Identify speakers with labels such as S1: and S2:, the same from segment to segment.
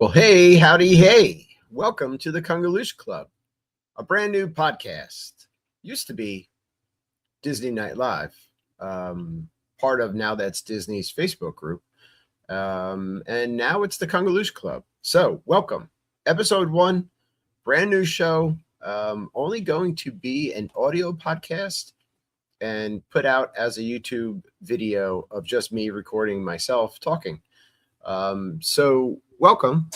S1: Well, hey, howdy, hey. Welcome to the Kungaloosh Club, a brand new podcast. Used to be Disney Night Live, part of Now That's Disney's Facebook group. And now it's the Kungaloosh Club. So, welcome. Episode 1, brand new show, only going to be an audio podcast and put out as a YouTube video of just me recording myself talking. So welcome.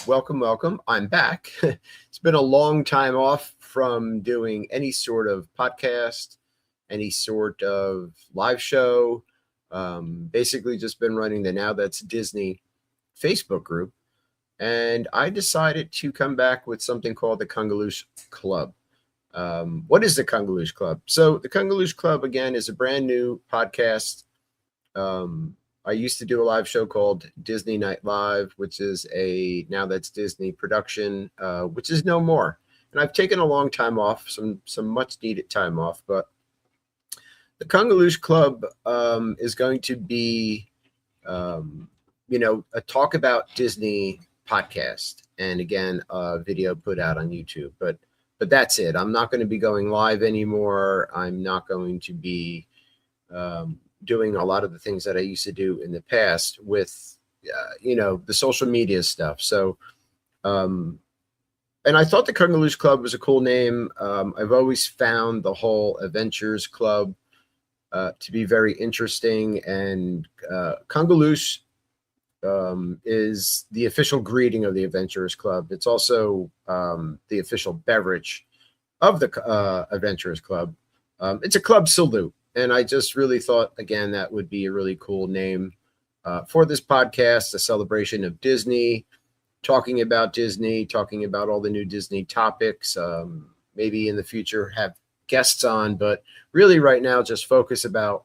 S1: I'm back. It's been a long time off from doing any sort of podcast, any sort of live show. Basically just been running the Now That's Disney Facebook group. And I decided to come back with something called the Kungaloosh Club. What is the Kungaloosh Club? So the Kungaloosh Club, again, is a brand new podcast. I used to do a live show called Disney Night Live, which is a Now That's Disney production, which is no more. And I've taken a long time off, some much needed time off. But the Kungaloosh Club is going to be, a talk about Disney podcast, and again, a video put out on YouTube. But that's it. I'm not going to be going live anymore. I'm not going to be doing a lot of the things that I used to do in the past with, the social media stuff. So, and I thought the Kungaloosh Club was a cool name. I've always found the whole Adventures Club to be very interesting. And Kungaloosh is the official greeting of the Adventurers Club. It's also the official beverage of the Adventurers Club. It's a club salute. And I just really thought, again, that would be a really cool name for this podcast, a celebration of Disney, talking about Disney, talking about all the new Disney topics, maybe in the future have guests on, but really right now just focus about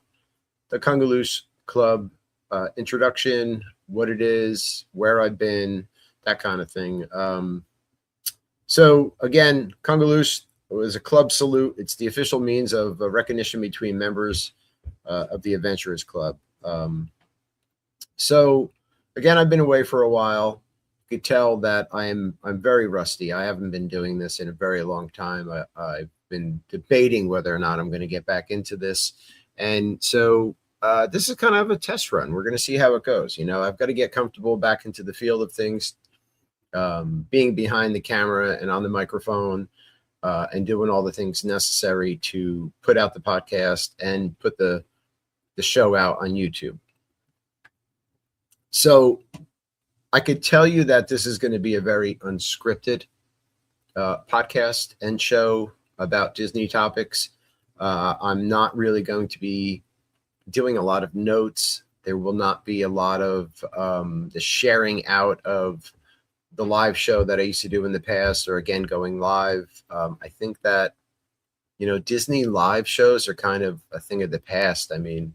S1: the Kungaloosh Club introduction, what it is, where I've been, that kind of thing. So again, Kungaloosh was a club salute. It's the official means of recognition between members of the Adventurers Club. So again, I've been away for a while. You could tell that I'm very rusty. I haven't been doing this in a very long time. I've been debating whether or not I'm going to get back into this. And so this is kind of a test run. We're going to see how it goes. I've got to get comfortable back into the field of things, being behind the camera and on the microphone, and doing all the things necessary to put out the podcast and put the show out on YouTube. So I could tell you that this is going to be a very unscripted podcast and show about Disney topics. I'm not really going to be doing a lot of notes. There will not be a lot of the sharing out of the live show that I used to do in the past, or again, going live. I think that, Disney live shows are kind of a thing of the past. I mean,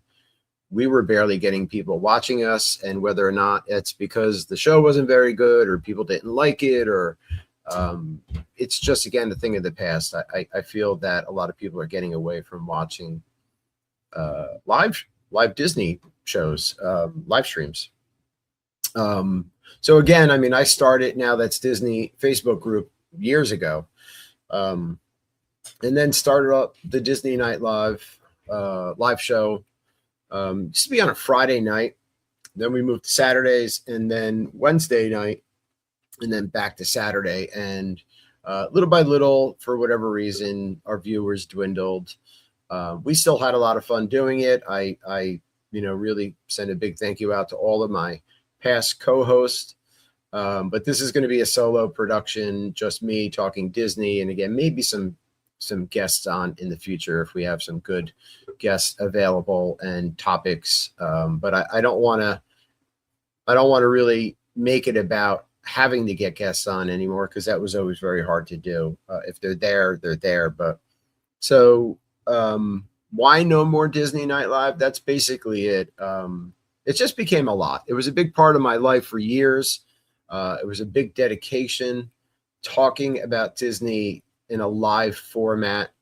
S1: we were barely getting people watching us, and whether or not it's because the show wasn't very good or people didn't like it, or it's just, again, the thing of the past. I feel that a lot of people are getting away from watching live Disney shows, live streams. So again, I mean, I started Now That's Disney Facebook group years ago, and then started up the Disney Night Live live show. Used to be on a Friday night. Then we moved to Saturdays, and then Wednesday night, and then back to Saturday. And little by little, for whatever reason, our viewers dwindled. We still had a lot of fun doing it. I really send a big thank you out to all of my past co-host, but this is going to be a solo production, just me talking Disney, and again, maybe some guests on in the future if we have some good guests available and topics. But I don't want to really make it about having to get guests on anymore, because that was always very hard to do. If they're there, they're there. But so why no more Disney Night Live? That's basically it. It just became a lot. It was a big part of my life for years. It was a big dedication, talking about Disney in a live format,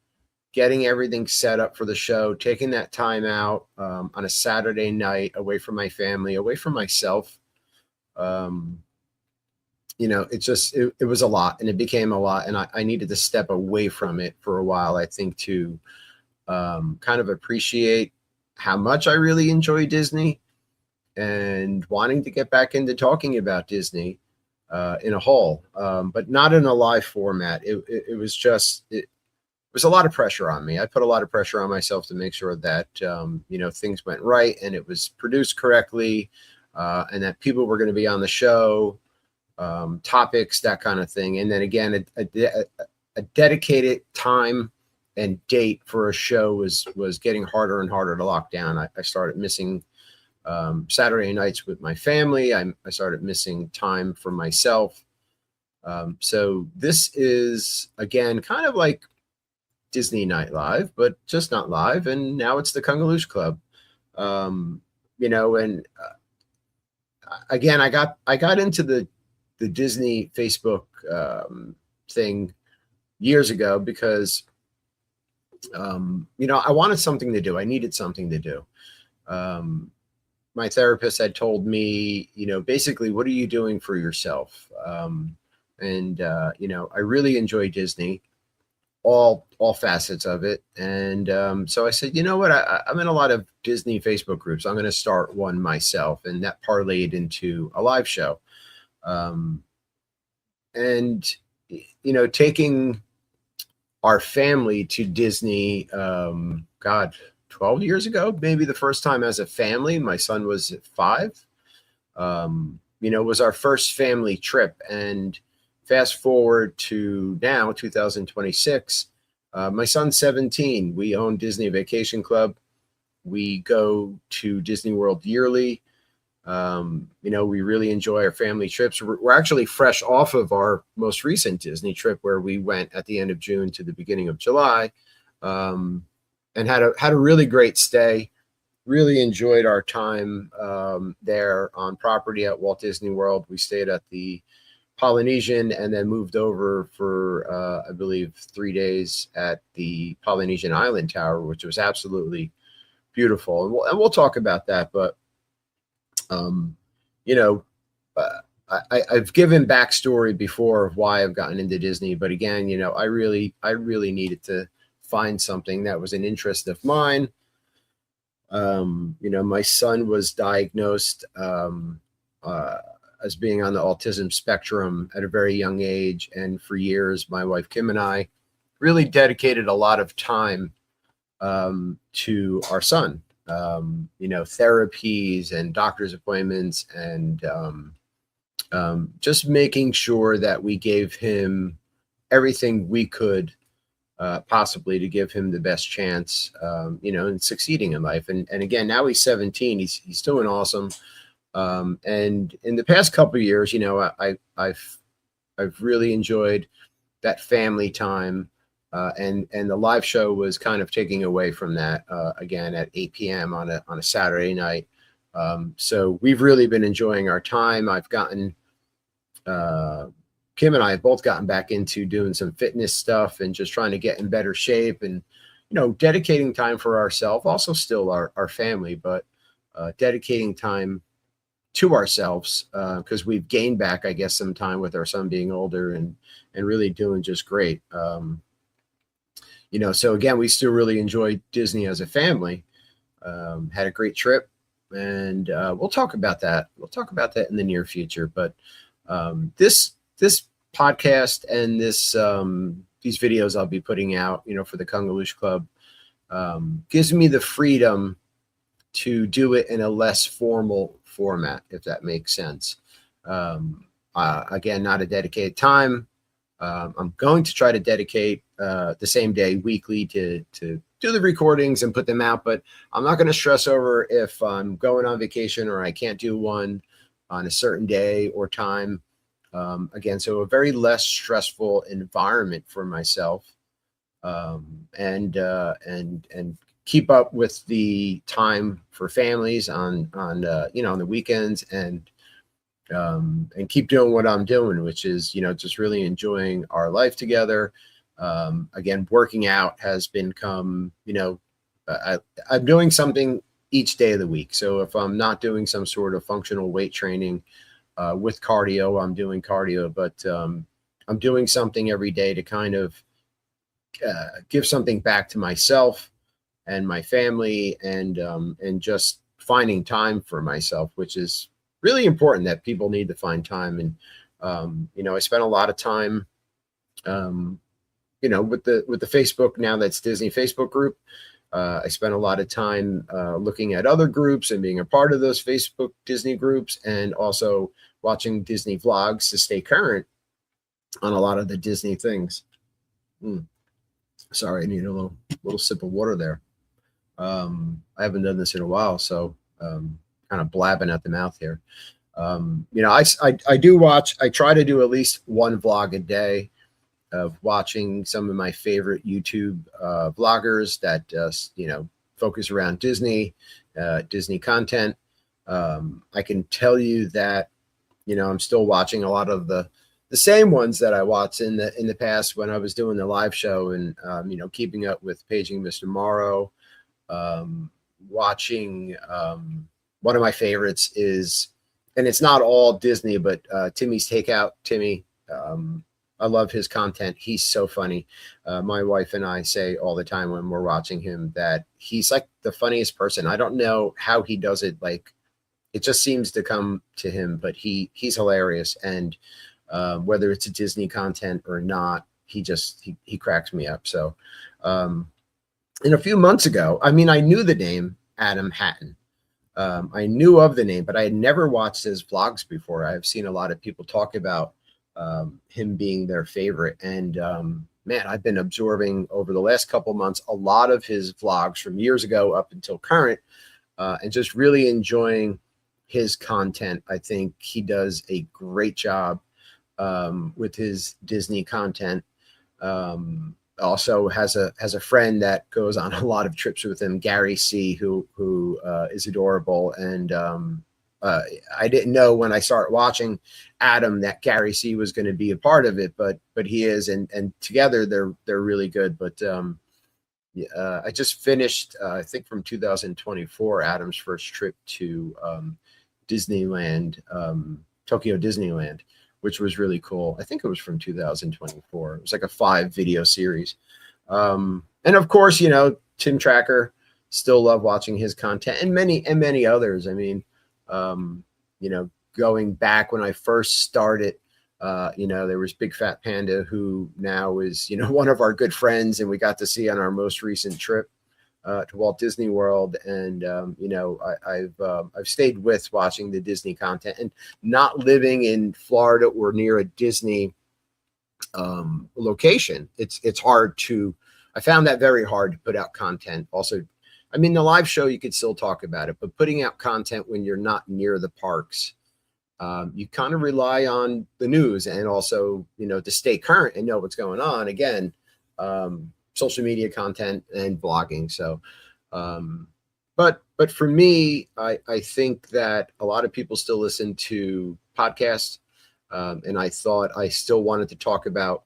S1: getting everything set up for the show, taking that time out on a Saturday night away from my family, away from myself, it was a lot, and it became a lot, and I needed to step away from it for a while, I think, to kind of appreciate how much I really enjoy Disney and wanting to get back into talking about Disney in a whole, but not in a live format. It was just, it was a lot of pressure on me. I put a lot of pressure on myself to make sure that, things went right and it was produced correctly, and that people were going to be on the show, topics, that kind of thing. And then again, a dedicated time and date for a show was getting harder and harder to lock down. I started missing Saturday nights with my family. I started missing time for myself. So this is, again, kind of like Disney Night Live, but just not live. And now it's the Kungaloosh Club. And again, I got into the Disney Facebook thing years ago because, I wanted something to do. I needed something to do. My therapist had told me, basically, what are you doing for yourself? I really enjoy Disney, all facets of it. And so I said, you know what? I'm in a lot of Disney Facebook groups. I'm going to start one myself. And that parlayed into a live show. Taking our family to Disney, 12 years ago, maybe the first time as a family. My son was 5. Was our first family trip. And fast forward to now, 2026, my son's 17. We own Disney Vacation Club. We go to Disney World yearly. We really enjoy our family trips. We're actually fresh off of our most recent Disney trip where we went at the end of June to the beginning of July, and had a really great stay. Really enjoyed our time there on property at Walt Disney World. We stayed at the Polynesian and then moved over for, I believe, 3 days at the Polynesian Island Tower, which was absolutely beautiful. And we'll talk about that. But I've given backstory before of why I've gotten into Disney, but again, I really needed to find something that was an interest of mine. My son was diagnosed as being on the autism spectrum at a very young age, and for years, my wife Kim and I really dedicated a lot of time to our son. Therapies and doctor's appointments, and just making sure that we gave him everything we could possibly to give him the best chance, in succeeding in life. And again, now he's 17. He's doing awesome. And in the past couple of years, I've really enjoyed that family time. And the live show was kind of taking away from that, again, at 8 p.m. on a Saturday night. So we've really been enjoying our time. Kim and I have both gotten back into doing some fitness stuff and just trying to get in better shape and, dedicating time for ourselves, also still our family, but dedicating time to ourselves, because we've gained back, I guess, some time with our son being older and really doing just great. So again, we still really enjoyed Disney as a family. Had a great trip, and we'll talk about that. We'll talk about that in the near future. But this podcast and these videos I'll be putting out, for the Kungaloosh Club, gives me the freedom to do it in a less formal format, if that makes sense. Again, not a dedicated time. I'm going to try to dedicate the same day weekly to do the recordings and put them out, but I'm not going to stress over if I'm going on vacation or I can't do one on a certain day or time. Again, so a very less stressful environment for myself, and keep up with the time for families on the weekends, and keep doing what I'm doing, which is, just really enjoying our life together. Again, working out has become, I'm doing something each day of the week. So if I'm not doing some sort of functional weight training, with cardio. I'm doing cardio, but I'm doing something every day to kind of give something back to myself and my family, and just finding time for myself, which is really important. That people need to find time. And I spent a lot of time with the Facebook, now that's Disney Facebook group. I spent a lot of time looking at other groups and being a part of those Facebook Disney groups, and also watching Disney vlogs to stay current on a lot of the Disney things. Sorry, I need a little sip of water there. I haven't done this in a while, so kind of blabbing at the mouth here. I do watch. I try to do at least one vlog a day of watching some of my favorite YouTube vloggers that focus around Disney, Disney content. I can tell you that I'm still watching a lot of the same ones that I watched in the past when I was doing the live show, and keeping up with Paging Mr. Morrow. Watching one of my favorites is, and it's not all Disney, but Timmy's Takeout. Timmy. I love his content. He's so funny. My wife and I say all the time when we're watching him that he's like the funniest person. I don't know how he does it. Like, it just seems to come to him, but he's hilarious. And whether it's a Disney content or not, he cracks me up. So, and a few months ago, I knew the name Adam Hatton. I knew of the name, but I had never watched his vlogs before. I've seen a lot of people talk about him being their favorite, and man, I've been absorbing over the last couple months a lot of his vlogs from years ago up until current, and just really enjoying his content. I think he does a great job with his Disney content. Also has a friend that goes on a lot of trips with him, Gary C, who is adorable. And I didn't know when I started watching Adam that Gary C was going to be a part of it, but he is, and together they're really good. But I just finished, I think from 2024, Adam's first trip to Disneyland, Tokyo Disneyland, which was really cool. I think it was from 2024. It was like a 5-video series. And of course, Tim Tracker, still love watching his content, and many others. Going back when I first started, there was Big Fat Panda, who now is, one of our good friends, and we got to see on our most recent trip to Walt Disney World. And, I've stayed with watching the Disney content, and not living in Florida or near a Disney location. It's hard I found that very hard to put out content. Also, the live show, you could still talk about it, but putting out content when you're not near the parks, you kind of rely on the news, and also, to stay current and know what's going on. Again, social media content and blogging. So, but for me, I think that a lot of people still listen to podcasts. And I thought I still wanted to talk about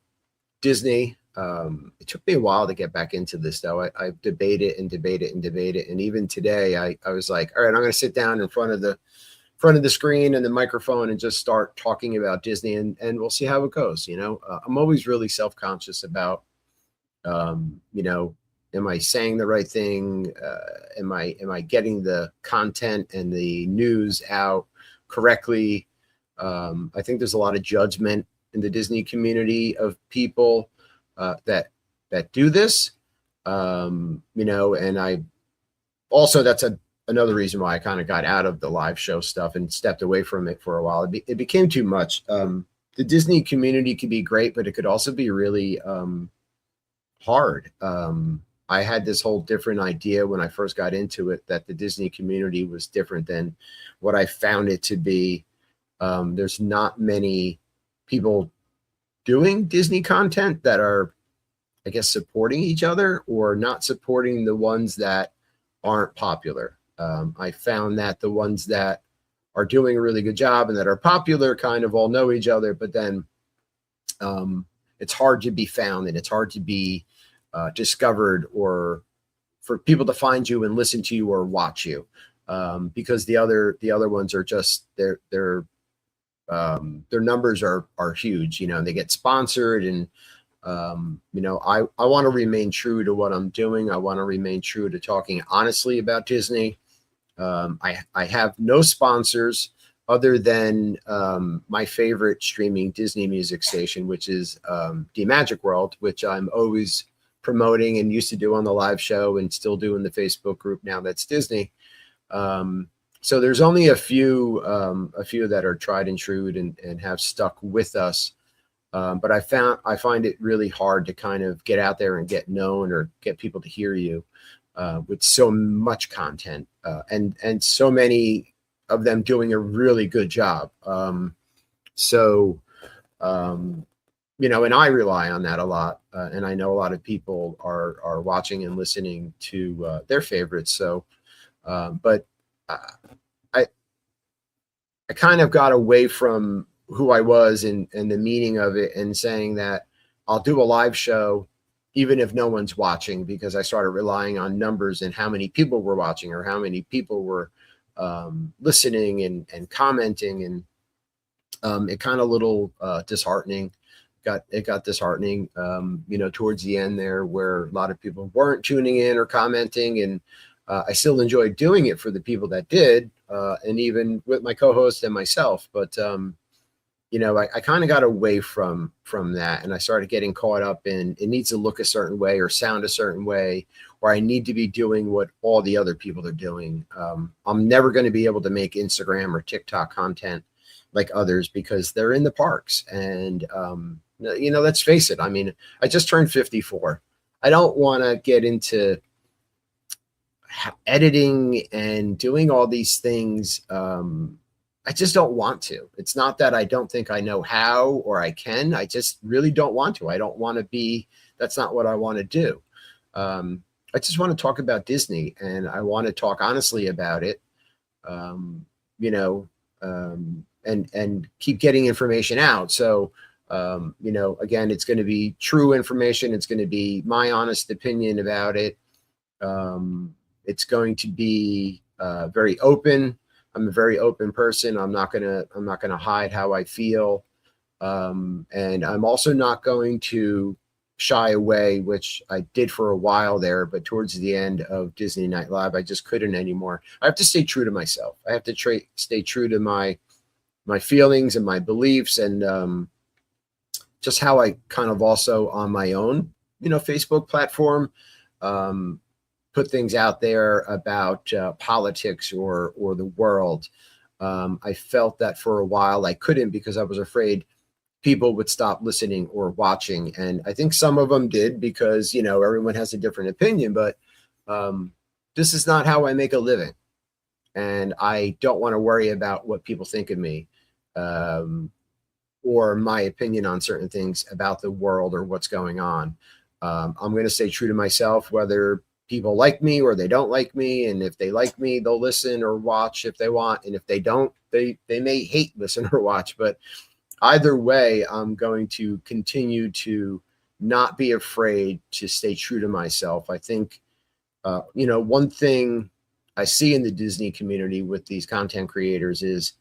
S1: Disney. It took me a while to get back into this, though. I debated. And even today, I was like, all right, I'm going to sit down in front of the screen and the microphone and just start talking about Disney, and we'll see how it goes. I'm always really self-conscious about, am I saying the right thing? Am I getting the content and the news out correctly? I think there's a lot of judgment in the Disney community of people that do this, and I also, that's another reason why I kind of got out of the live show stuff and stepped away from it for a while. It became too much. The Disney community could be great, but it could also be really hard. I had this whole different idea when I first got into it, that the Disney community was different than what I found it to be. There's not many people doing Disney content that are, I guess, supporting each other, or not supporting the ones that aren't popular. I found that the ones that are doing a really good job and that are popular kind of all know each other, but then it's hard to be found, and it's hard to be discovered, or for people to find you and listen to you or watch you, because the other ones are just they're their numbers are huge, you know, and they get sponsored. And you know, I want to remain true to what I'm doing. I want to remain true to talking honestly about Disney. I have no sponsors other than my favorite streaming Disney music station, which is D Magic World, which I'm always promoting and used to do on the live show and still do in the Facebook group now that's Disney. So there's only a few that are tried and true and have stuck with us. But I find it really hard to kind of get out there and get known or get people to hear you with so much content and so many of them doing a really good job. You know, and I rely on that a lot. And I know a lot of people are watching and listening to their favorites. So, but I kind of got away from who I was and the meaning of it and saying that I'll do a live show even if no one's watching, because I started relying on numbers and how many people were watching or how many people were listening and commenting. And it kind of little disheartening. It got disheartening, you know, towards the end there, where a lot of people weren't tuning in or commenting. And I still enjoyed doing it for the people that did, and even with my co-host and myself. But you know, I kind of got away from that, and I started getting caught up in it needs to look a certain way or sound a certain way, or I need to be doing what all the other people are doing. I'm never going to be able to make Instagram or TikTok content like others because they're in the parks. And you know, let's face it. I mean, I just turned 54. I don't want to get into editing and doing all these things. I just don't want to. It's not that I don't think I know how or I can. I just really don't want to. I don't want to be, that's not what I want to do. I just want to talk about Disney, and I want to talk honestly about it, you know, and keep getting information out. So, you know, again, it's going to be true information. It's going to be my honest opinion about it. It's going to be very open. I'm a very open person. I'm not gonna hide how I feel, and I'm also not going to shy away, which I did for a while there. But towards the end of Disney Night Live, I just couldn't anymore. I have to stay true to myself. I have to stay true to my feelings and my beliefs, and just how I kind of also on my own, you know, Facebook platform. Put things out there about politics or the world. I felt that for a while I couldn't, because I was afraid people would stop listening or watching. And I think some of them did, because, you know, everyone has a different opinion, but this is not how I make a living. And I don't want to worry about what people think of me or my opinion on certain things about the world or what's going on. I'm going to stay true to myself, whether people like me or they don't like me. And if they like me, they'll listen or watch if they want. And if they don't, they may hate, listen, or watch. But either way, I'm going to continue to not be afraid to stay true to myself. I think, you know, one thing I see in the Disney community with these content creators is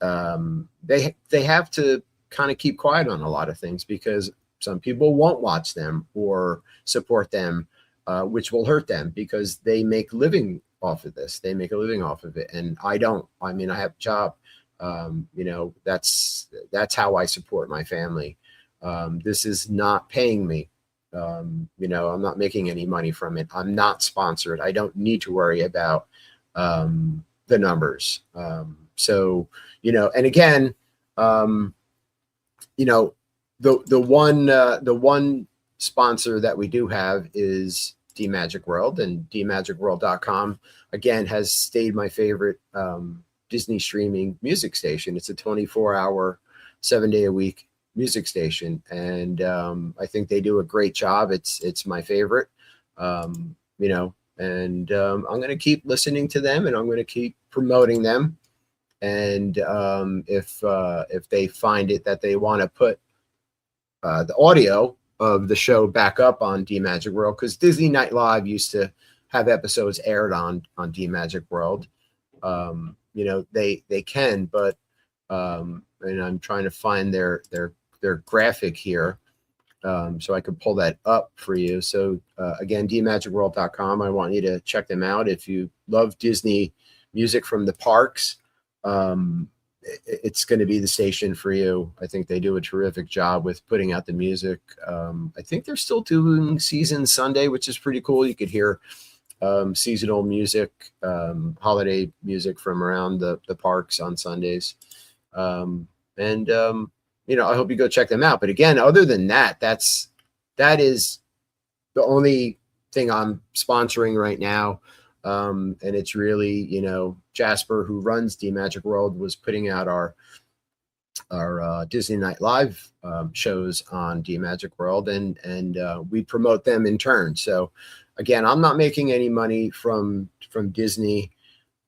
S1: they have to kind of keep quiet on a lot of things, because some people won't watch them or support them, which will hurt them, because they make a living off of this. They make a living off of it. And I don't. I mean, I have a job. You know, that's how I support my family. This is not paying me. You know, I'm not making any money from it. I'm not sponsored. I don't need to worry about the numbers. So, you know, and again, you know, the one sponsor that we do have is D Magic World, and dmagicworld.com again has stayed my favorite Disney streaming music station. It's a 24-hour, 7-day-a-week music station, and I think they do a great job. It's my favorite, you know, and I'm going to keep listening to them, and I'm going to keep promoting them. And if they find it that they want to put the audio of the show back up on D Magic World, because Disney Night Live used to have episodes aired on D Magic World. You know, they can, but And I'm trying to find their graphic here. So I could pull that up for you. So again, dmagicworld.com. I want you to check them out. If you love Disney music from the parks, it's going to be the station for you. I think they do a terrific job with putting out the music. I think they're still doing Season Sunday, which is pretty cool. You could hear seasonal music, holiday music from around the parks on Sundays. I hope you go check them out. But again, other than that, that is the only thing I'm sponsoring right now. And it's really, Jasper, who runs D Magic World, was putting out our Disney Night Live shows on D Magic World, and we promote them in turn. So again, I'm not making any money from Disney.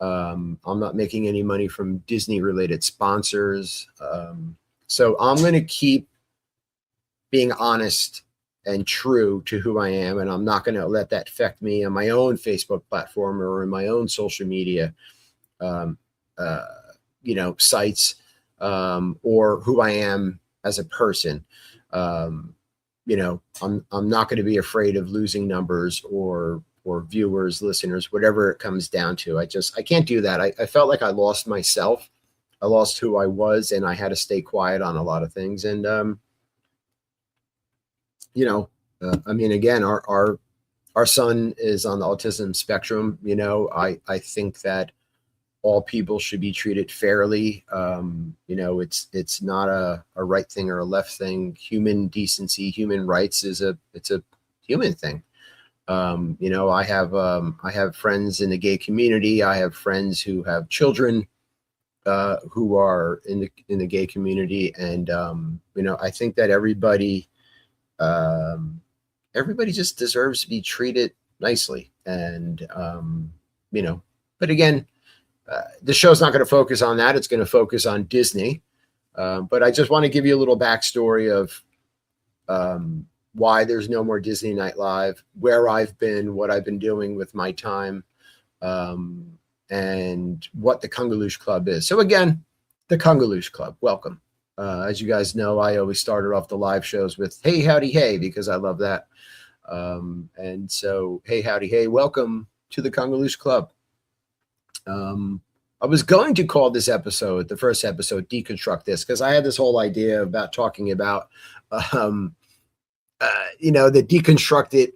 S1: I'm not making any money from Disney related sponsors. So I'm going to keep being honest and true to who I am, and I'm not going to let that affect me on my own Facebook platform or in my own social media, sites, or who I am as a person. I'm not going to be afraid of losing numbers or viewers, listeners, whatever it comes down to. I can't do that. I felt like I lost myself. I lost who I was, and I had to stay quiet on a lot of things. And, again, our son is on the autism spectrum. I think that all people should be treated fairly. It's not a right thing or a left thing. Human decency, human rights it's a human thing. I have friends in the gay community. I have friends who have children who are in the gay community, and I think that everybody just deserves to be treated nicely. And but again, the show's not going to focus on that. It's going to focus on Disney. But I just want to give you a little backstory of why there's no more Disney Night Live, where I've been, what I've been doing with my time, and what the Kungaloosh Club is. So again, the Kungaloosh Club, welcome. As you guys know, I always started off the live shows with "Hey, howdy, hey," because I love that. And so, hey, howdy, hey, welcome to the Kungaloosh Club. I was going to call this episode, the first episode, Deconstruct This, because I had this whole idea about talking about, the deconstructed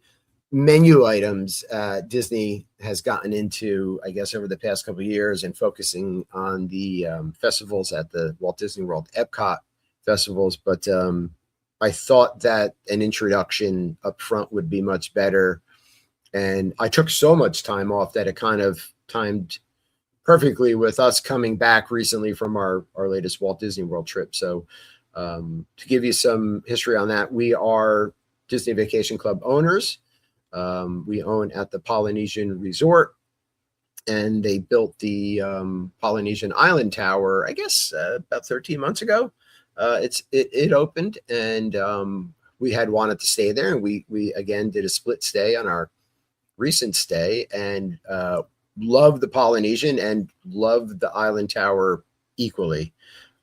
S1: menu items Disney has gotten into, I guess, over the past couple of years, and focusing on the festivals at the Walt Disney World Epcot festivals. But I thought that an introduction up front would be much better. And I took so much time off that it kind of timed perfectly with us coming back recently from our latest Walt Disney World trip. So to give you some history on that, we are Disney Vacation Club owners. We own at the Polynesian Resort, and they built the Polynesian Island Tower, I guess, about 13 months ago. It opened, and we had wanted to stay there, and we again did a split stay on our recent stay, and love the Polynesian and love the Island Tower equally.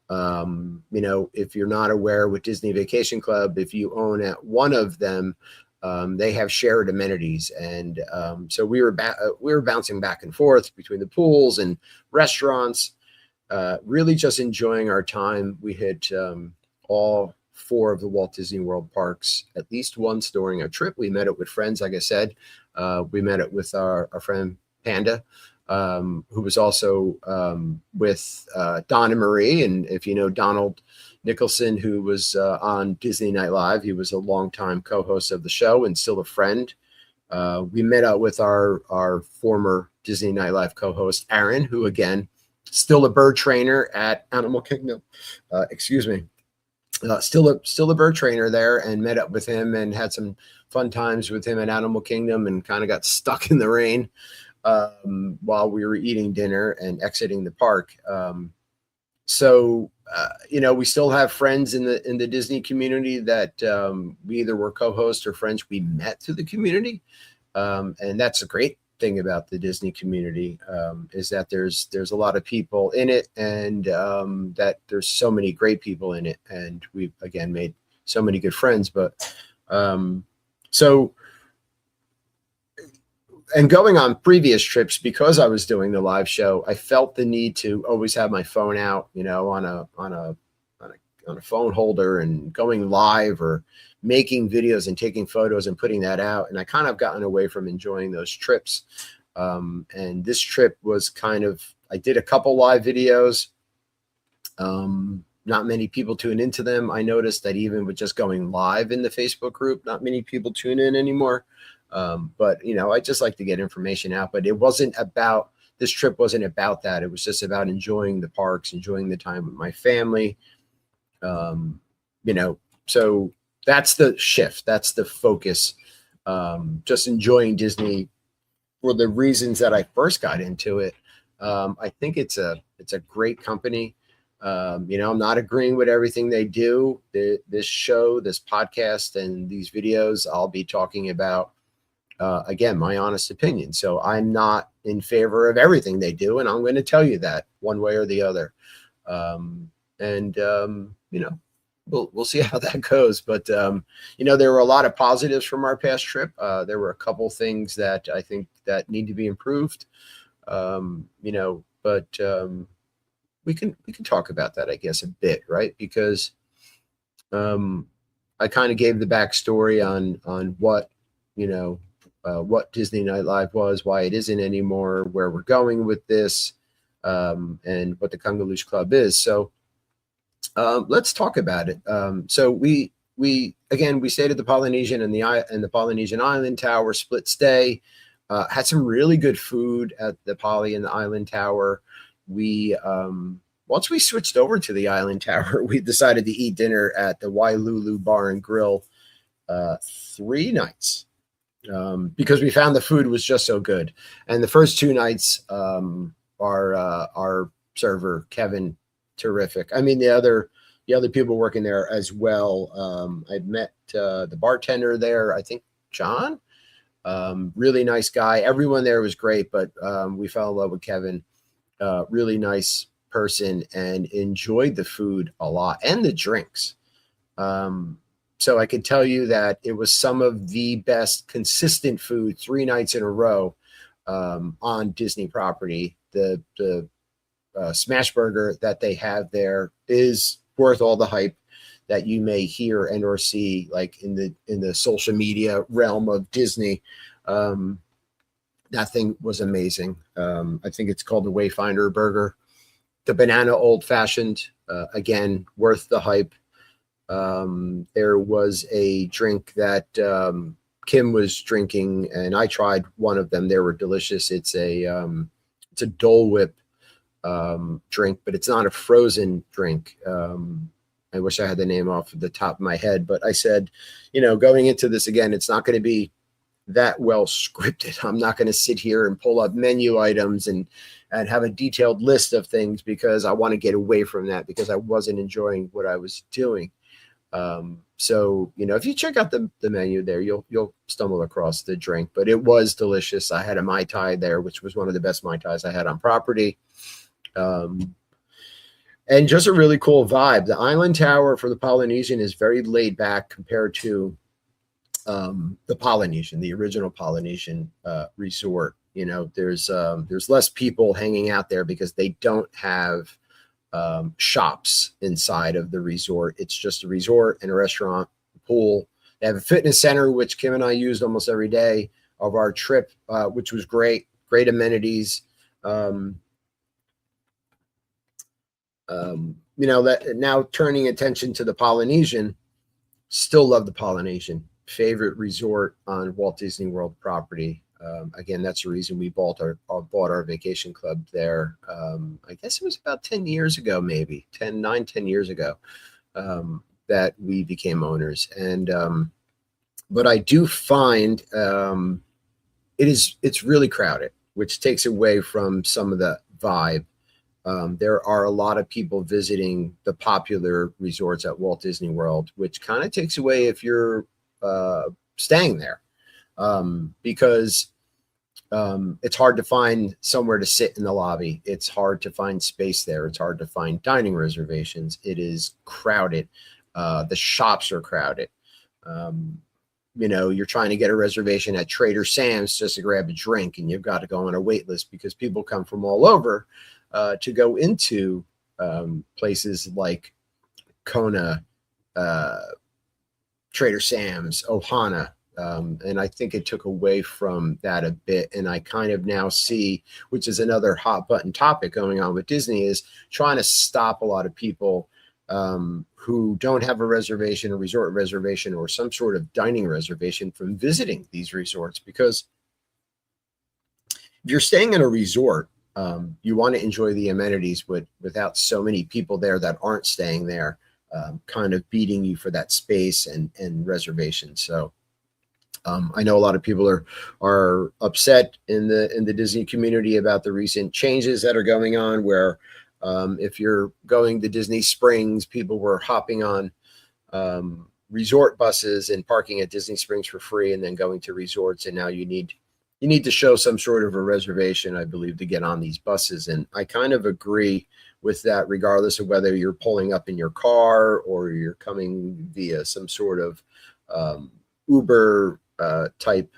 S1: If you're not aware, with Disney Vacation Club, if you own at one of them, they have shared amenities, and so we were bouncing back and forth between the pools and restaurants, really just enjoying our time. We hit all 4 of the Walt Disney World parks at least once during a trip. We met it with friends, like I said. We met it with our friend Panda, who was also with Don and Marie. And if you know Donald Nicholson, who was on Disney Night Live, he was a longtime co-host of the show and still a friend. We met up with our former Disney Night Live co-host, Aaron, who, again, still a bird trainer at Animal Kingdom. Still a bird trainer there, and met up with him and had some fun times with him at Animal Kingdom, and kind of got stuck in the rain while we were eating dinner and exiting the park. We still have friends in the Disney community that we either were co-hosts or friends we met through the community. And that's great. thing about the Disney community, is that there's a lot of people in it, and that there's so many great people in it, and we've again made so many good friends. But so, and going on previous trips, because I was doing the live show, I felt the need to always have my phone out, on a phone holder, and going live or making videos and taking photos and putting that out. And I kind of gotten away from enjoying those trips. And this trip was I did a couple live videos. Not many people tune into them. I noticed that even with just going live in the Facebook group, not many people tune in anymore. But I just like to get information out, but this trip wasn't about that. It was just about enjoying the parks, enjoying the time with my family. So that's the shift. That's the focus. Just enjoying Disney for the reasons that I first got into it. I think it's a great company. I'm not agreeing with everything they do. This show, this podcast, and these videos, I'll be talking about, again, my honest opinion. So I'm not in favor of everything they do, and I'm going to tell you that one way or the other. We'll see how that goes. But, there were a lot of positives from our past trip. There were a couple things that I think that need to be improved, but we can talk about that, I guess, a bit, right? Because I kind of gave the backstory on what, what Disney Night Live was, why it isn't anymore, where we're going with this, and what the Kungaloosh Club is. So let's talk about it. So we stayed at the Polynesian and the Polynesian Island Tower, split stay. Had some really good food at the Poly and the Island Tower. We once we switched over to the Island Tower, we decided to eat dinner at the Wailulu Bar and Grill 3 nights, because we found the food was just so good. And the first 2 nights, our server Kevin, terrific. I mean, the other people working there as well. I'd met the bartender there, I think John, really nice guy. Everyone there was great, but we fell in love with Kevin. Really nice person, and enjoyed the food a lot and the drinks. So I can tell you that it was some of the best consistent food 3 nights in a row on Disney property. The smash burger that they have there is worth all the hype that you may hear and or see, like in the social media realm of Disney. That thing was amazing. I think it's called the Wayfinder burger. The banana old fashioned, again, worth the hype. There was a drink that Kim was drinking, and I tried one of them. They were delicious. It's a Dole Whip drink, but it's not a frozen drink. I wish I had the name off the top of my head, but I said, going into this again, it's not going to be that well scripted. I'm not going to sit here and pull up menu items and have a detailed list of things, because I want to get away from that, because I wasn't enjoying what I was doing. So, if you check out the menu there, you'll stumble across the drink, but it was delicious. I had a Mai Tai there, which was one of the best Mai Tais I had on property. And just a really cool vibe. The Island Tower for the Polynesian is very laid back compared to the Polynesian, the original Polynesian resort. There's less people hanging out there because they don't have shops inside of the resort. It's just a resort and a restaurant, pool. They have a fitness center, which Kim and I used almost every day of our trip, which was great amenities. That now turning attention to the Polynesian, still love the Polynesian. Favorite resort on Walt Disney World property. Again, that's the reason we bought our vacation club there. I guess it was about 10 years ago, maybe 10 years ago, that we became owners. And, but I do find, it's really crowded, which takes away from some of the vibe. There are a lot of people visiting the popular resorts at Walt Disney World, which kind of takes away if you're staying there, because It's hard to find somewhere to sit in the lobby. It's hard to find space there. It's hard to find dining reservations. It is crowded. The shops are crowded. Um, you're trying to get a reservation at Trader Sam's just to grab a drink, and you've got to go on a wait list because people come from all over to go into places like Kona, Trader Sam's, Ohana. And I think it took away from that a bit. And I kind of now see, which is another hot button topic going on with Disney, is trying to stop a lot of people who don't have a reservation, a resort reservation, or some sort of dining reservation from visiting these resorts. Because if you're staying in a resort, you want to enjoy the amenities, but without so many people there that aren't staying there, kind of beating you for that space and reservation. So I know a lot of people are upset in the Disney community about the recent changes that are going on, where if you're going to Disney Springs, people were hopping on resort buses and parking at Disney Springs for free and then going to resorts. And now you need to show some sort of a reservation, I believe, to get on these buses. And I kind of agree with that, regardless of whether you're pulling up in your car or you're coming via some sort of Uber type,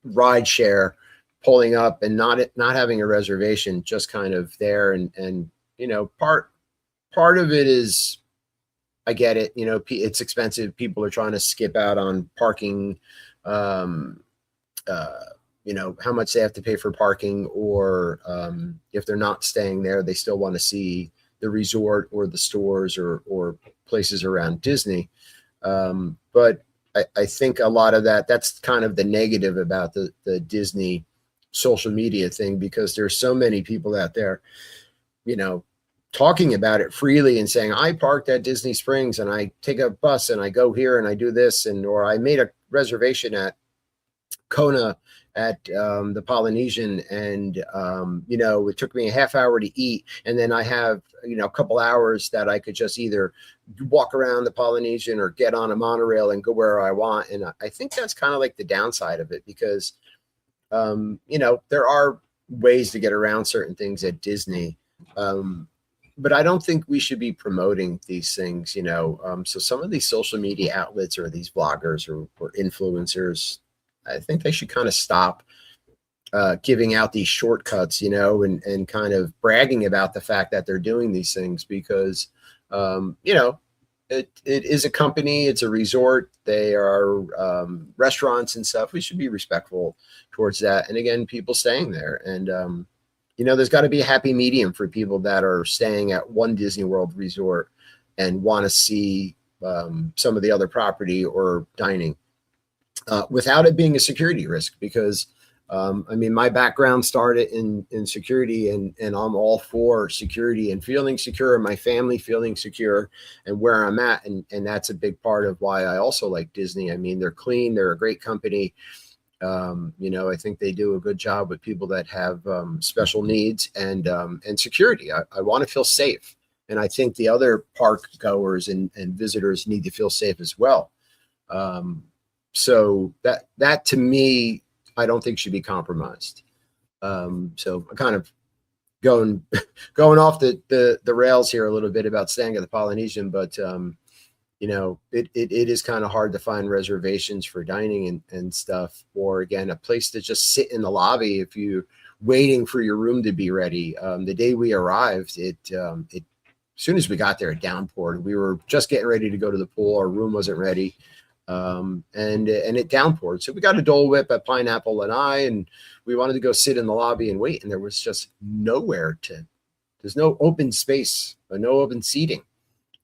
S1: ride share, pulling up and not having a reservation, just kind of there. And part of it is, I get it. It's expensive. People are trying to skip out on parking, how much they have to pay for parking, or if they're not staying there, they still want to see the resort or the stores or places around Disney. But I think a lot of that's kind of the negative about the Disney social media thing, because there's so many people out there, talking about it freely and saying, I parked at Disney Springs and I take a bus and I go here and I do this, or I made a reservation at Kona at the Polynesian, and it took me a half hour to eat, and then I have a couple hours that I could just either walk around the Polynesian or get on a monorail and go where I want. And I think that's kind of like the downside of it, because there are ways to get around certain things at Disney, but I don't think we should be promoting these things. So some of these social media outlets or these bloggers or influencers, I think they should kind of stop giving out these shortcuts, and kind of bragging about the fact that they're doing these things, because, it is a company, it's a resort, they are restaurants and stuff. We should be respectful towards that. And again, people staying there. And, there's got to be a happy medium for people that are staying at one Disney World resort and want to see some of the other property or dining. Without it being a security risk, because my background started in security, and I'm all for security and feeling secure, and my family feeling secure and where I'm at. And that's a big part of why I also like Disney. They're clean, they're a great company. I think they do a good job with people that have special needs and security. I want to feel safe. And I think the other park goers and visitors need to feel safe as well. So that to me, I don't think should be compromised. So I'm kind of going off the rails here a little bit about staying at the Polynesian, but it is kind of hard to find reservations for dining and stuff, or again, a place to just sit in the lobby if you're waiting for your room to be ready. The day we arrived, it as soon as we got there, it downpoured. We were just getting ready to go to the pool. Our room wasn't ready. And it downpoured. So we got a Dole Whip at Pineapple and we wanted to go sit in the lobby and wait. And there was just there's no open space, no open seating.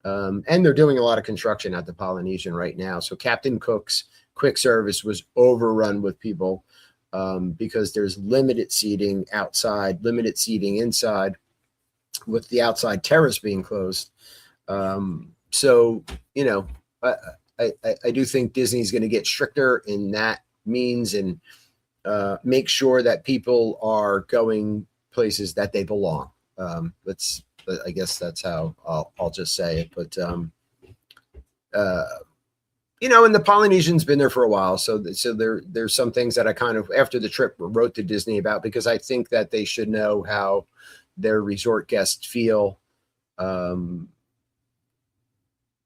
S1: And they're doing a lot of construction at the Polynesian right now. So Captain Cook's quick service was overrun with people, because there's limited seating outside, limited seating inside, with the outside terrace being closed. So, I do think Disney's going to get stricter in that means, and make sure that people are going places that they belong. I guess that's how I'll just say it. But And the Polynesian's been there for a while, so there's some things that I kind of after the trip wrote to Disney about, because I think that they should know how their resort guests feel.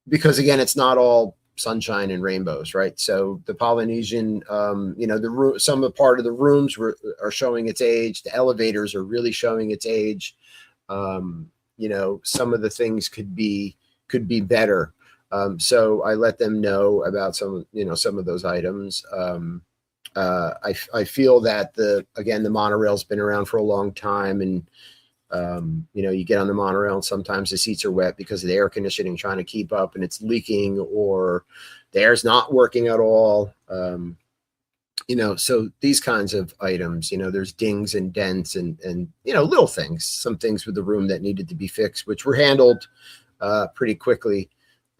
S1: Because again, it's not all sunshine and rainbows, right? So the Polynesian, some of the part of the rooms are showing its age. The elevators are really showing its age. Some of the things could be better. So I let them know about some of those items. I feel that the monorail's been around for a long time, and you get on the monorail and sometimes the seats are wet because of the air conditioning trying to keep up and it's leaking, or the air's not working at all. So these kinds of items, there's dings and dents and little things, some things with the room that needed to be fixed, which were handled pretty quickly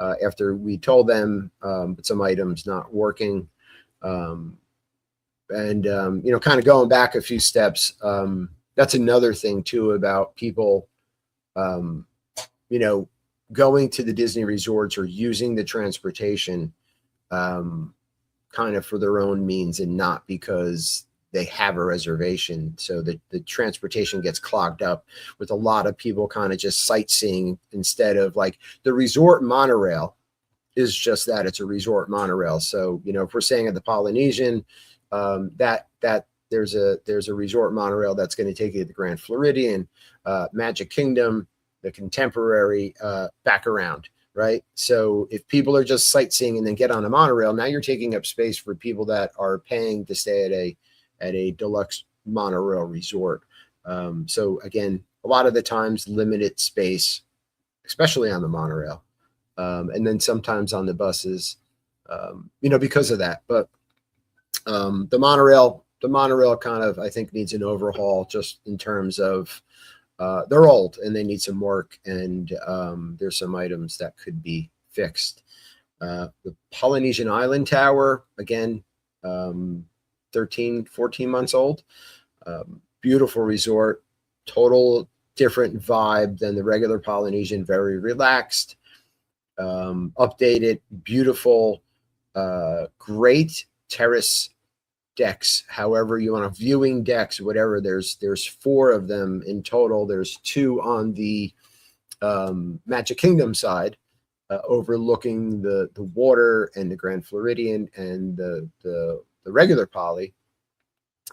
S1: after we told them, but some items not working. Kind of going back a few steps, that's another thing too about people, going to the Disney resorts or using the transportation, kind of for their own means and not because they have a reservation. So the transportation gets clogged up with a lot of people kind of just sightseeing instead of like the resort monorail is just that, it's a resort monorail. So, if we're staying at the Polynesian, that there's a resort monorail that's going to take you to the Grand Floridian, Magic Kingdom, the Contemporary, back around, right? So if people are just sightseeing and then get on a monorail, now you're taking up space for people that are paying to stay at a deluxe monorail resort. So again, a lot of the times limited space, especially on the monorail, and then sometimes on the buses, because of that. But the monorail kind of, I think, needs an overhaul just in terms of they're old and they need some work, and there's some items that could be fixed. The Polynesian Island Tower, again, 13, 14 months old. Beautiful resort, total different vibe than the regular Polynesian, very relaxed, updated, beautiful, great terrace decks, however you want to, viewing decks, whatever. There's 4 of them in total. There's 2 on the Magic Kingdom side, overlooking the water and the Grand Floridian and the regular Poly,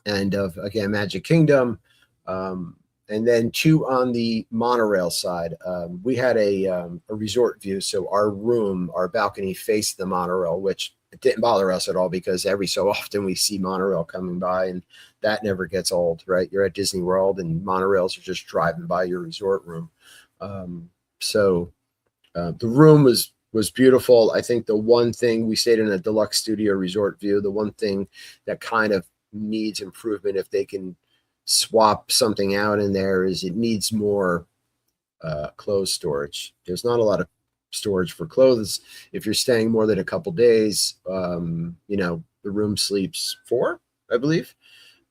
S1: and again Magic Kingdom, and then 2 on the monorail side. We had a resort view, so our balcony faced the monorail, which it didn't bother us at all because every so often we see monorail coming by, and that never gets old, right? You're at Disney World and monorails are just driving by your resort room. So the room was beautiful. I think the one thing, we stayed in a deluxe studio resort view, the one thing that kind of needs improvement, if they can swap something out in there, is it needs more clothes storage. There's not a lot of storage for clothes. If you're staying more than a couple days, the room sleeps 4, I believe,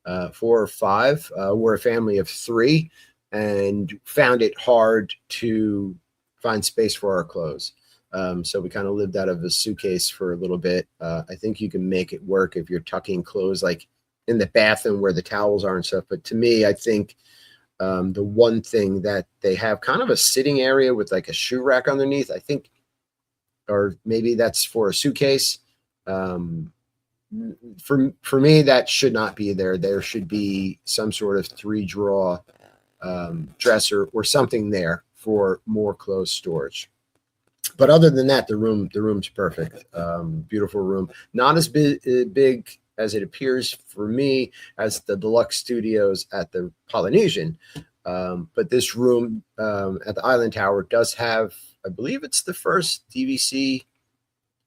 S1: 4 or 5. We're a family of 3 and found it hard to find space for our clothes. So we kind of lived out of a suitcase for a little bit. I think you can make it work if you're tucking clothes like in the bathroom where the towels are and stuff. But to me, I think the one thing that they have kind of a sitting area with like a shoe rack underneath, I think, or maybe that's for a suitcase. For me, that should not be there. There should be some sort of 3-drawer dresser or something there for more clothes storage. But other than that, the room's perfect. Beautiful room. Not as big as it appears for me as the deluxe studios at the Polynesian. But this room at the Island Tower does have, I believe it's the first DVC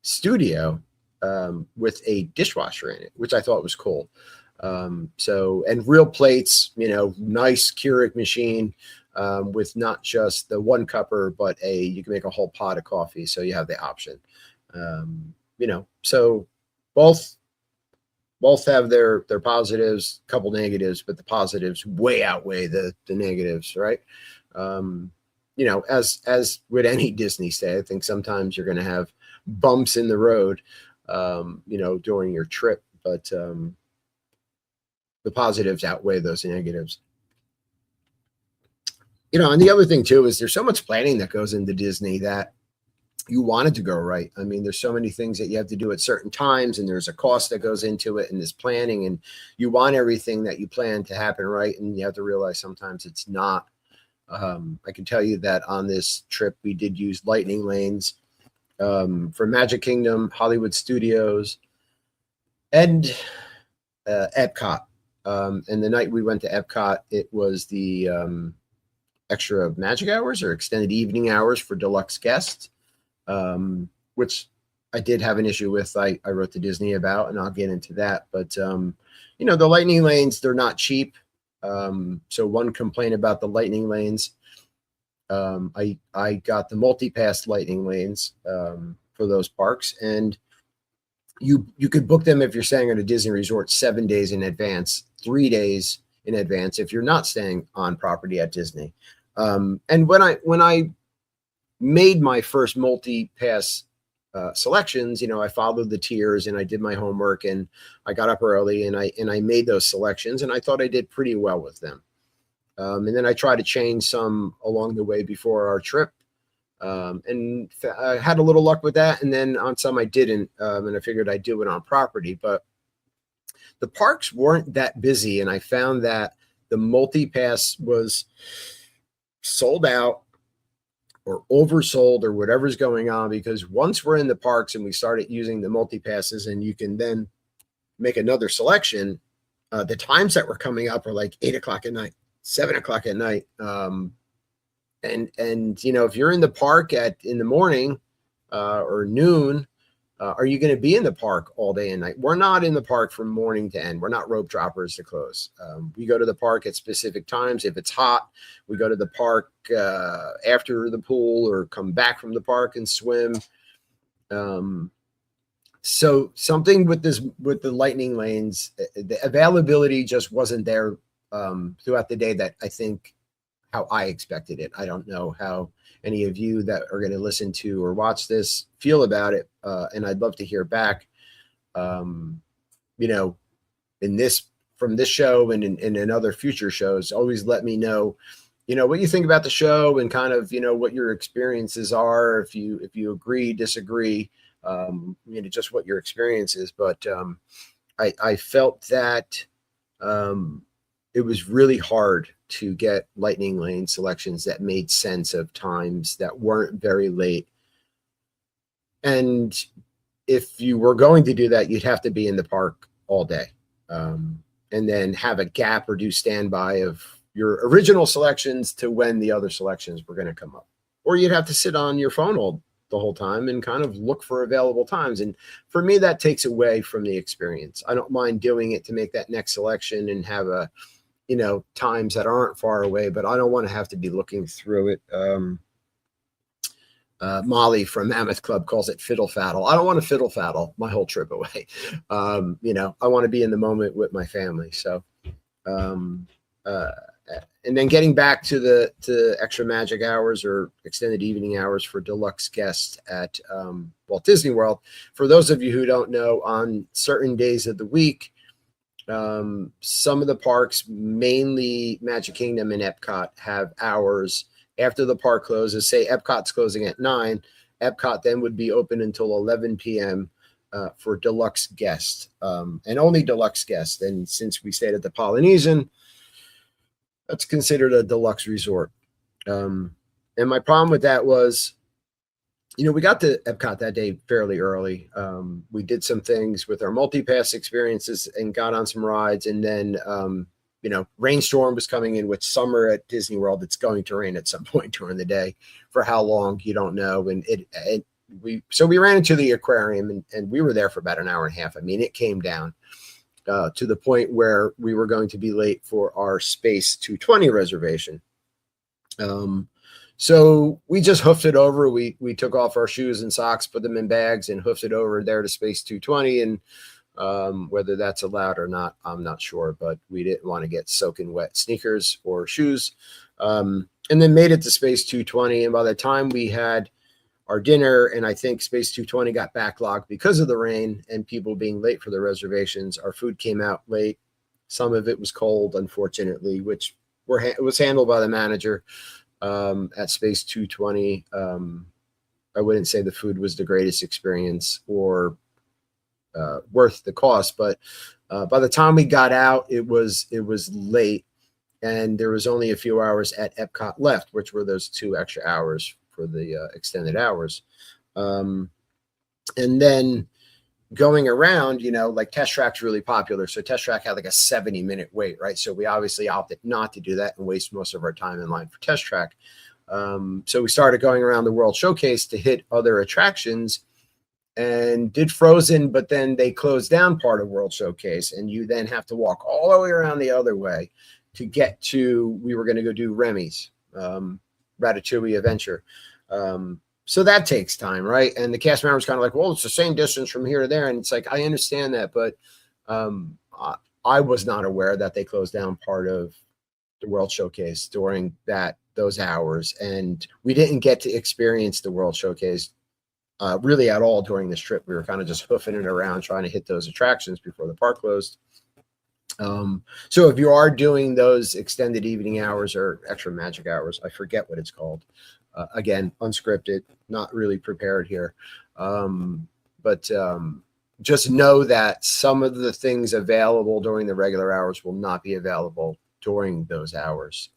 S1: studio with a dishwasher in it, which I thought was cool. And real plates, nice Keurig machine with not just the 1-cupper, but you can make a whole pot of coffee. So you have the option, so both have their positives, a couple negatives, but the positives way outweigh the negatives, right? As with any Disney stay, I think sometimes you're going to have bumps in the road. during your trip. But the positives outweigh those negatives. And the other thing too is there's so much planning that goes into Disney that you want it to go right. I mean, there's so many things that you have to do at certain times, and there's a cost that goes into it, and this planning, and you want everything that you plan to happen right, and you have to realize sometimes it's not. I can tell you that on this trip we did use lightning lanes for Magic Kingdom, Hollywood Studios, and Epcot. And the night we went to Epcot, it was the extra magic hours or extended evening hours for deluxe guests, which I did have an issue with. I wrote to Disney about, and I'll get into that. But, the lightning lanes, they're not cheap. So one complaint about the lightning lanes, I got the multi-pass lightning lanes for those parks, and you could book them if you're staying at a Disney resort 7 days in advance, 3 days in advance if you're not staying on property at Disney. And when I made my first multi-pass selections, I followed the tiers and I did my homework, and I got up early and I made those selections, and I thought I did pretty well with them. And then I tried to change some along the way before our trip. And I had a little luck with that. And then on some I didn't. And I figured I'd do it on property, but the parks weren't that busy. And I found that the multi-pass was sold out or oversold or whatever's going on, because once we're in the parks and we started using the multi-passes and you can then make another selection, the times that were coming up are like 8 o'clock at night, 7 o'clock at night. And if you're in the park in the morning or noon, are you going to be in the park all day and night? We're not in the park from morning to end. We're not rope droppers to close. We go to the park at specific times. If it's hot, we go to the park after the pool or come back from the park and swim. So something with the lightning lanes, the availability just wasn't there throughout the day that I think how I expected it. I don't know how any of you that are going to listen to or watch this feel about it. And I'd love to hear back, from this show and in other future shows. Always let me know, what you think about the show and kind of, what your experiences are. If you agree, disagree, just what your experience is. But I felt that it was really hard to get lightning lane selections that made sense of times that weren't very late. And if you were going to do that, you'd have to be in the park all day, and then have a gap or do standby of your original selections to when the other selections were going to come up. Or you'd have to sit on your phone the whole time and kind of look for available times. And for me, that takes away from the experience. I don't mind doing it to make that next selection and have times that aren't far away, but I don't want to have to be looking through it. Molly from Mammoth Club calls it fiddle faddle. I don't want to fiddle faddle my whole trip away. I want to be in the moment with my family. So, and then getting back to extra magic hours or extended evening hours for deluxe guests at Walt Disney World. For those of you who don't know, on certain days of the week, some of the parks, mainly Magic Kingdom and Epcot, have hours after the park closes. Say Epcot's closing at 9, Epcot then would be open until 11 p.m. For deluxe guests, and only deluxe guests. And since we stayed at the Polynesian, that's considered a deluxe resort. And my problem with that was, we got to Epcot that day fairly early. We did some things with our multi-pass experiences and got on some rides. And then, rainstorm was coming in. With summer at Disney World, it's going to rain at some point during the day. For how long, you don't know. And we ran into the aquarium and we were there for about an hour and a half. I mean, it came down to the point where we were going to be late for our Space 220 reservation. So we just hoofed it over. We took off our shoes and socks, put them in bags, and hoofed it over there to Space 220. And whether that's allowed or not, I'm not sure. But we didn't want to get soaking wet sneakers or shoes. And then made it to Space 220. And by the time we had our dinner, and I think Space 220 got backlogged because of the rain and people being late for their reservations. Our food came out late. Some of it was cold, unfortunately, which it was handled by the manager at Space 220. I wouldn't say the food was the greatest experience or worth the cost, but by the time we got out, it was late, and there was only a few hours at Epcot left, which were those 2 extra hours for the extended hours. And then going around, like Test Track's really popular. So Test Track had like a 70-minute wait, right? So we obviously opted not to do that and waste most of our time in line for Test Track. So we started going around the World Showcase to hit other attractions and did Frozen, but then they closed down part of World Showcase, and you then have to walk all the way around the other way to get to, we were going to go do Remy's Ratatouille Adventure. So that takes time, right? And the cast member's kind of like, well, it's the same distance from here to there. And it's like, I understand that, but I was not aware that they closed down part of the World Showcase during those hours. And we didn't get to experience the World Showcase really at all during this trip. We were kind of just hoofing it around, trying to hit those attractions before the park closed. So if you are doing those extended evening hours or extra magic hours, I forget what it's called. Again, unscripted, not really prepared here. But just know that some of the things available during the regular hours will not be available during those hours.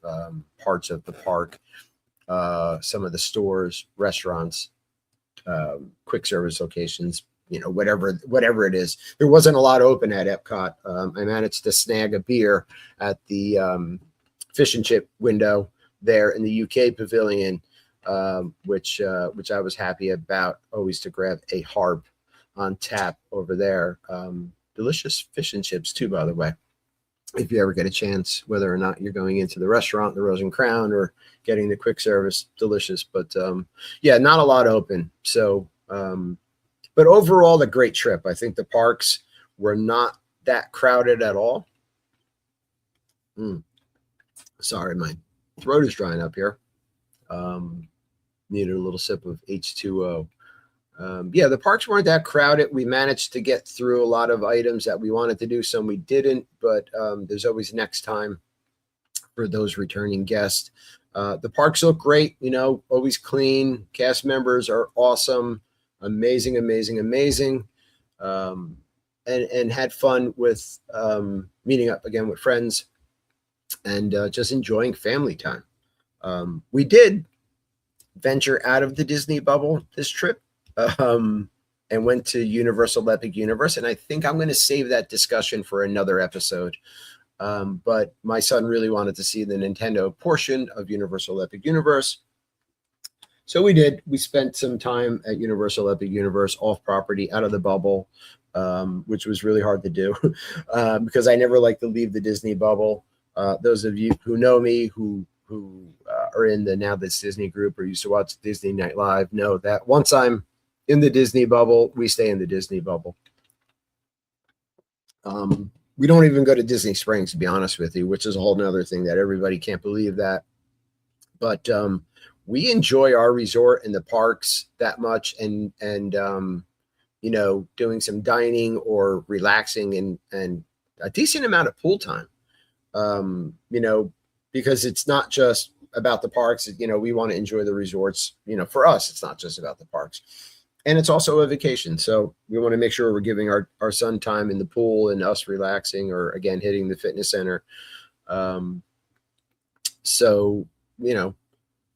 S1: Parts of the park, some of the stores, restaurants, quick service locations, whatever it is. There wasn't a lot open at Epcot. I managed to snag a beer at the fish and chip window there in the UK pavilion, which I was happy about. Always to grab a harp on tap over there. Delicious fish and chips too, by the way, if you ever get a chance, whether or not you're going into the restaurant, the Rose and Crown, or getting the quick service, delicious. But yeah, not a lot open. So, but overall, a great trip. I think the parks were not that crowded at all. Sorry, my throat is drying up here. Needed a little sip of H2O. Yeah, the parks weren't that crowded. We managed to get through a lot of items that we wanted to do. Some we didn't, but there's always next time for those returning guests. The parks look great, always clean. Cast members are awesome, amazing, and had fun with meeting up again with friends and just enjoying family time. We did venture out of the Disney bubble this trip and went to Universal Epic Universe. And I think I'm going to save that discussion for another episode. But my son really wanted to see the Nintendo portion of Universal Epic Universe. So we did. We spent some time at Universal Epic Universe off property, out of the bubble, which was really hard to do because I never like to leave the Disney bubble. Those of you who know me, who are in the Now That's Disney group or used to watch Disney Night Live, know that once I'm in the Disney bubble, we stay in the Disney bubble. We don't even go to Disney Springs, to be honest with you, which is a whole nother thing that everybody can't believe that. But we enjoy our resort and the parks that much, and doing some dining or relaxing and a decent amount of pool time. Because it's not just about the parks. We want to enjoy the resorts. For us, it's not just about the parks. And it's also a vacation. So we want to make sure we're giving our son time in the pool and us relaxing, or again, hitting the fitness center.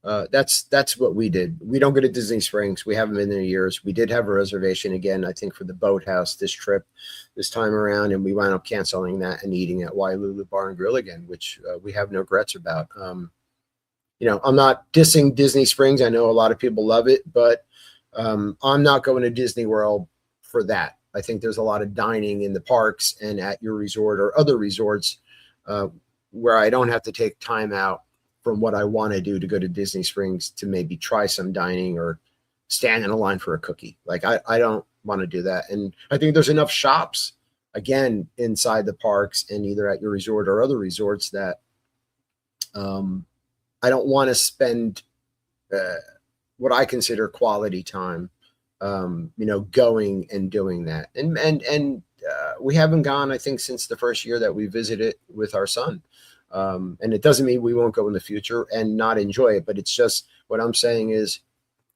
S1: That's what we did. We don't go to Disney Springs. We haven't been there in years. We did have a reservation again, I think, for the Boathouse this time around, and we wound up canceling that and eating at Wailulu Bar and Grill again, which we have no regrets about. I'm not dissing Disney Springs. I know a lot of people love it, but I'm not going to Disney World for that. I think there's a lot of dining in the parks and at your resort or other resorts where I don't have to take time out from what I want to do to go to Disney Springs to maybe try some dining or stand in a line for a cookie. Like I don't want to do that. And I think there's enough shops, again, inside the parks and either at your resort or other resorts that I don't want to spend what I consider quality time, going and doing that. And we haven't gone, I think, since the first year that we visited with our son. And it doesn't mean we won't go in the future and not enjoy it, but it's just what I'm saying is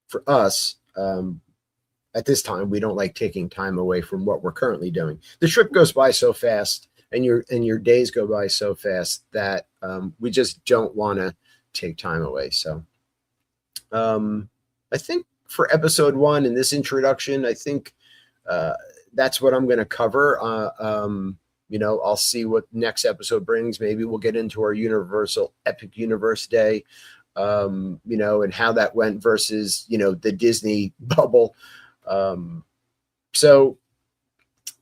S1: for us, at this time, we don't like taking time away from what we're currently doing. The trip goes by so fast and your days go by so fast that we just don't want to take time away. So I think for episode 1 in this introduction, I think that's what I'm going to cover. I'll see what next episode brings. Maybe we'll get into our Universal Epic Universe Day, and how that went versus, the Disney bubble. So,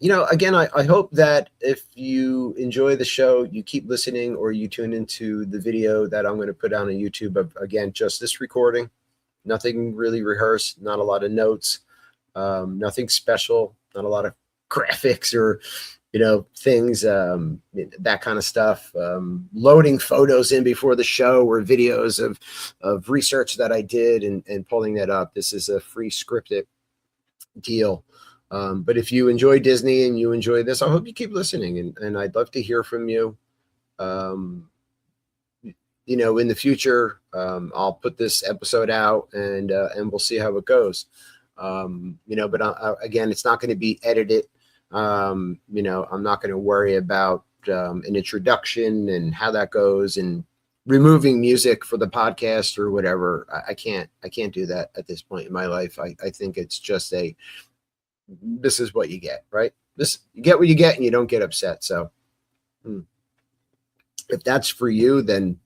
S1: again, I hope that if you enjoy the show, you keep listening or you tune into the video that I'm going to put on YouTube of, again, just this recording, nothing really rehearsed, not a lot of notes, nothing special, not a lot of graphics or, things, that kind of stuff, loading photos in before the show or videos of research that I did and pulling that up. This is a free scripted deal. But if you enjoy Disney and you enjoy this, I hope you keep listening, and I'd love to hear from you. In the future, I'll put this episode out and we'll see how it goes. But again, it's not going to be edited. I'm not going to worry about an introduction and how that goes and removing music for the podcast or whatever. I can't do that at this point in my life. I think it's just this is what you get, right? You get what you get and you don't get upset. So if that's for you, then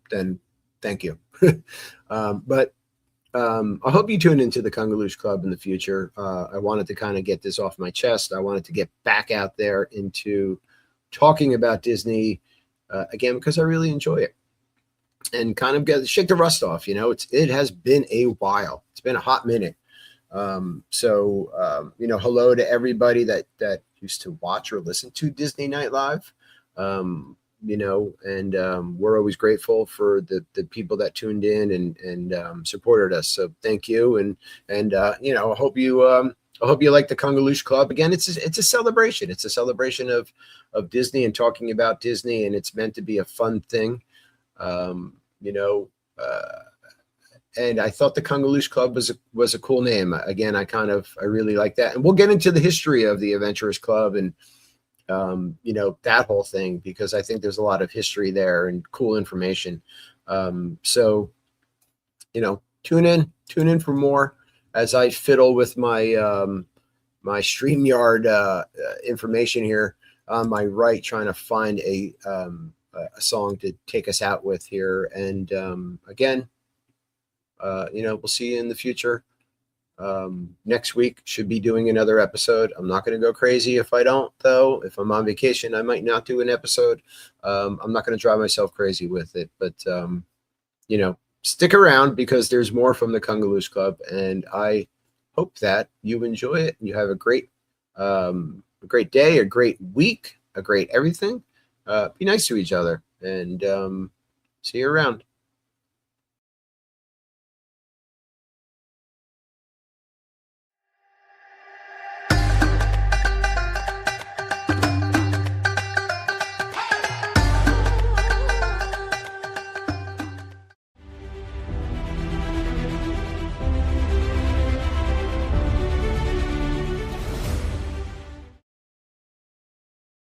S1: thank you. But I hope you tune into the Kungaloosh Club in the future. I wanted to kind of get this off my chest. I wanted to get back out there into talking about Disney again, because I really enjoy it and kind of shake the rust off. It has been a while. It's been a hot minute. Hello to everybody that used to watch or listen to Disney Night Live. We're always grateful for the people that tuned in and supported us. So thank you. And I hope you like the Kungaloosh Club. Again, it's a celebration. It's a celebration of Disney and talking about Disney, and it's meant to be a fun thing. And I thought the Kungaloosh Club was a cool name. Again, I really like that. And we'll get into the history of the Adventurers Club and that whole thing, because I think there's a lot of history there and cool information. Tune in for more as I fiddle with my my StreamYard information here on my right, trying to find a song to take us out with here. And again, we'll see you in the future. Next week should be doing another episode. I'm not going to go crazy if I don't, though. If I'm on vacation, I might not do an episode. I'm not going to drive myself crazy with it, but stick around because there's more from the Kungaloosh Club, and I hope that you enjoy it. You have a great day, a great week, a great everything. Be nice to each other, and see you around.